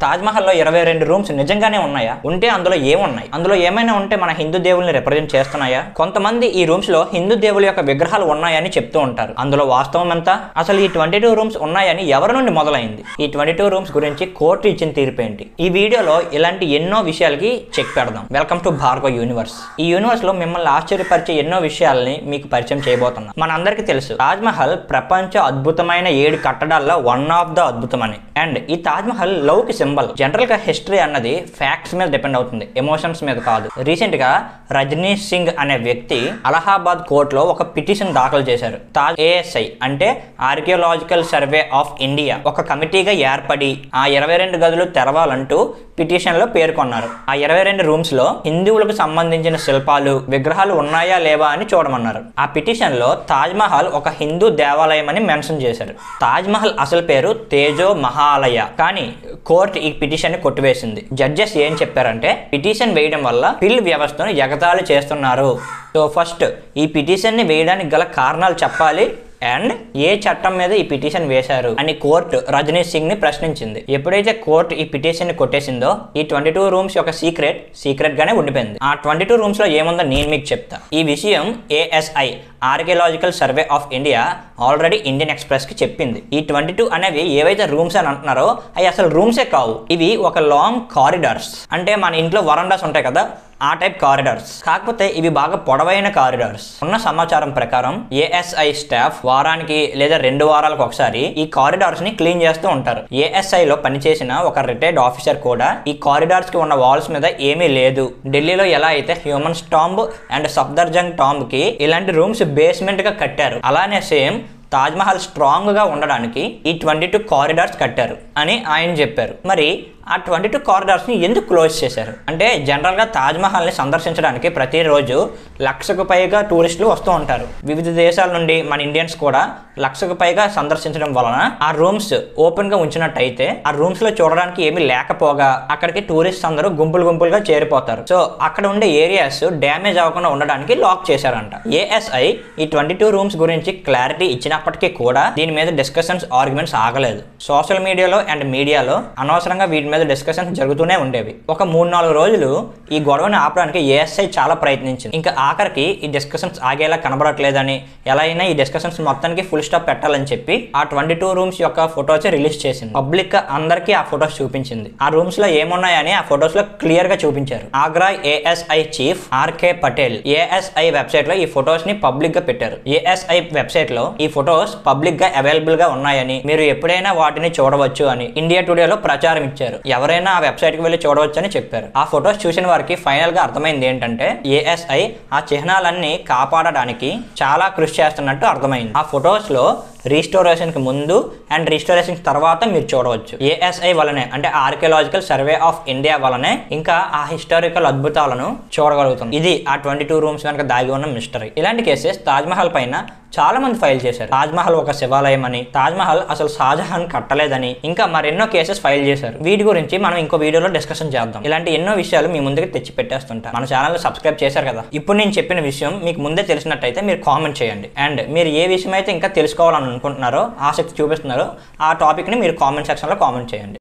తాజ్మహల్లో 22 rooms నిజంగానే ఉన్నాయా? ఉంటే అందులో ఏమున్నాయి? అందులో ఏమైనా ఉంటే మన హిందూ దేవుల్ని రిప్రజెంట్ చేస్తున్నాయా? కొంతమంది ఈ రూమ్స్ లో హిందూ దేవుల యొక్క విగ్రహాలు ఉన్నాయని చెప్తూ ఉంటారు. అందులో వాస్తవం ఎంత? అసలు ఈ 22 రూమ్స్ ఉన్నాయని ఎవరి నుండి మొదలైంది? ఈ 22 రూమ్స్ గురించి కోర్టు ఇచ్చిన తీర్పు ఏంటి? ఈ వీడియోలో ఇలాంటి ఎన్నో విషయాలకి చెక్ పెడదాం. Welcome to Bhargav universe. ఈ యూనివర్స్ లో మిమ్మల్ని ఆశ్చర్యపరిచే ఎన్నో విషయాలని మీకు పరిచయం చేయబోతున్నా. మనందరికీ తెలుసు తాజ్మహల్ ప్రపంచ అద్భుతమైన 7 కట్టడాల్లో వన్ ఆఫ్ ద అద్భుతమని. అండ్ ఈ తాజ్మహల్ లవ్ కి సింబల్. జనరల్ గా హిస్టరీ అన్నది ఫ్యాక్ట్స్ మీద డిపెండ్ అవుతుంది, ఎమోషన్స్ మీద కాదు. రీసెంట్ గా రజనీష్ సింగ్ అనే వ్యక్తి అలహాబాద్ కోర్టులో ఒక పిటిషన్ దాఖలు చేశారు. తాజ్ ASI అంటే ఆర్కియోలాజికల్ సర్వే ఆఫ్ ఇండియా ఒక కమిటీగా ఏర్పడి ఆ 22 గదులు తెరవాలంటూ పిటిషన్ లో పేర్కొన్నారు. ఆ 22 రూమ్స్ లో హిందువులకు సంబంధించిన శిల్పాలు, విగ్రహాలు ఉన్నాయా లేవా అని చూడమన్నారు. ఆ పిటిషన్ లో తాజ్మహల్ ఒక హిందూ దేవాలయం అని మెన్షన్ చేశారు. తాజ్మహల్ అసలు పేరు తేజో మహాలయ. కానీ కోర్టు ఈ పిటిషన్ ని కొట్టివేసింది. జడ్జెస్ ఏం చెప్పారంటే పిటిషన్ వేయడం వల్ల పిల్ వ్యవస్థను ఎగతాళి చేస్తున్నారు. సో ఫస్ట్ ఈ పిటిషన్ ని వేయడానికి గల కారణాలు చెప్పాలి అండ్ ఏ చట్టం మీద ఈ పిటిషన్ వేశారు అని కోర్టు రజనీష్ సింగ్ ని ప్రశ్నించింది. ఎప్పుడైతే కోర్టు ఈ పిటిషన్ ని కొట్టేసిందో ఈ 22 రూమ్స్ యొక్క సీక్రెట్ గానే ఉండిపోయింది. ఆ 22 రూమ్స్ లో ఏముందో నేను మీకు చెప్తా. ఈ విషయం ASI archaeological survey of India already Indian express కి చెప్పింది. ఈ 22 అనేవి ఏవైతే రూమ్స్ అని అంటున్నారో అవి అసలు రూమ్సే కావు. ఇవి ఒక లాంగ్ కారిడార్స్. అంటే మన ఇంట్లో వరండాస్ ఉంటాయి కదా, ఆ టైప్ కారిడార్స్. కాకపోతే ఇవి బాగా పొడవైన కారిడార్స్. ఉన్న సమాచారం ప్రకారం ASI స్టాఫ్ వారానికి లేదా 2 వారాలకు ఒకసారి ఈ కారిడార్స్ ని క్లీన్ చేస్తూ ఉంటారు. ASI లో పనిచేసిన ఒక రిటైర్డ్ ఆఫీసర్ కూడా ఈ కారిడార్స్ కి ఉన్న వాల్స్ మీద ఏమీ లేదు. ఢిల్లీలో ఎలా అయితే humans tomb and Safdarjung tomb కి ఇలాంటి రూమ్స్ బేస్మెంట్ గా కట్టారు, అలానే సేమ్ తాజ్మహల్ స్ట్రాంగ్ గా ఉండడానికి ఈ 22 కారిడార్స్ కట్టారు అని ఆయన చెప్పారు. మరి ఆ 22 కారిడార్స్ ని ఎందుకు క్లోజ్ చేశారు అంటే, జనరల్ గా తాజ్మహల్ ని సందర్శించడానికి ప్రతిరోజు 1,00,000కు పైగా టూరిస్టులు వస్తూ ఉంటారు. వివిధ దేశాల నుండి మన ఇండియన్స్ కూడా 1,00,000కు పైగా సందర్శించడం వలన ఆ రూమ్స్ ఓపెన్ గా ఉంచినట్టయితే ఆ రూమ్స్ లో చూడడానికి ఏమీ లేకపోగా అక్కడికి టూరిస్ట్ అందరూ గుంపులుగా చేరిపోతారు. సో అక్కడ ఉండే ఏరియాస్ డ్యామేజ్ అవ్వకుండా ఉండడానికి లాక్ చేశారంట. ASI ఈ 22 రూమ్స్ గురించి క్లారిటీ ఇచ్చినప్పటికీ కూడా దీని మీద డిస్కషన్స్, ఆర్గ్యుమెంట్స్ ఆగలేదు. సోషల్ మీడియాలో అండ్ మీడియాలో అనవసరంగా వీటి మీద డిస్కషన్స్ జరుగుతూనే ఉండేవి. ఒక 3-4 రోజులు ఈ గొడవని ఆపడానికి ASI చాలా ప్రయత్నించింది. ఇంకా ఆఖరికి ఈ డిస్కషన్స్ ఆగేలా కనబడట్లేదని, ఎలా అయినా ఈ డిస్కషన్స్ మొత్తానికి ఫుల్ స్టాప్ పెట్టాలని చెప్పి ఆ 22 రూమ్స్ యొక్క ఫొటోస్ రిలీజ్ చేసింది. పబ్లిక్ గా అందరికీ ఆ ఫొటోస్ చూపించింది. ఆ రూమ్స్ లో ఏమున్నాయని ఆ ఫొటోస్ లో క్లియర్ గా చూపించారు. Agra ASI chief RK Patel ASI website లో ఈ ఫొటోస్ ని పబ్లిక్ గా పెట్టారు. ASI వెబ్సైట్ లో ఈ ఫొటోస్ పబ్లిక్ గా అవైలబుల్ గా ఉన్నాయని, మీరు ఎప్పుడైనా వాటిని చూడవచ్చు అని ఇండియా టుడేలో ప్రచారం ఇచ్చారు. ఎవరైనా ఆ వెబ్సైట్ కి వెళ్ళి చూడవచ్చు అని చెప్పారు. ఆ ఫొటోస్ చూసిన వారికి ఫైనల్ గా అర్థమైంది ఏంటంటే ASI ఆ చిహ్నాలన్నీ కాపాడడానికి చాలా కృషి చేస్తున్నట్టు అర్థమైంది. ఆ ఫొటోస్ లో రీస్టోరేషన్ కి ముందు అండ్ రీస్టోరేషన్ తర్వాత మీరు చూడవచ్చు. ASI వలనే అంటే ఆర్కియలాజికల్ సర్వే ఆఫ్ ఇండియా వలనే ఇంకా ఆ హిస్టారికల్ అద్భుతాలను చూడగలుగుతాం. ఇది ఆ 22 రూమ్స్ వెనక దాగి ఉన్న మిస్టరీ. ఇలాంటి కేసెస్ తాజ్మహల్ పైన చాలా మంది ఫైల్ చేశారు. తాజ్మహల్ ఒక శివాలయం అని, తాజ్మహల్ అసలు షాజహాన్ కట్టలేదని, ఇంకా మరెన్నో కేసెస్ ఫైల్ చేశారు. వీటి గురించి మనం ఇంకో వీడియోలో డిస్కషన్ చేద్దాం. ఇలాంటి ఎన్నో విషయాలు మీ ముందుకు తెచ్చి పెట్టేస్తుంటాం. మన ఛానల్ సబ్స్క్రైబ్ చేశారు కదా, ఇప్పుడు నేను చెప్పిన విషయం మీకు ముందే తెలిసినట్టయితే మీరు కామెంట్ చేయండి. అండ్ మీరు ఏ విషయం అయితే ఇంకా తెలుసుకోవాలని అనుకుంటున్నారో, ఆసక్తి చూపిస్తున్నారో ఆ టాపిక్ ని మీరు కామెంట్ సెక్షన్ లో కామెంట్ చేయండి.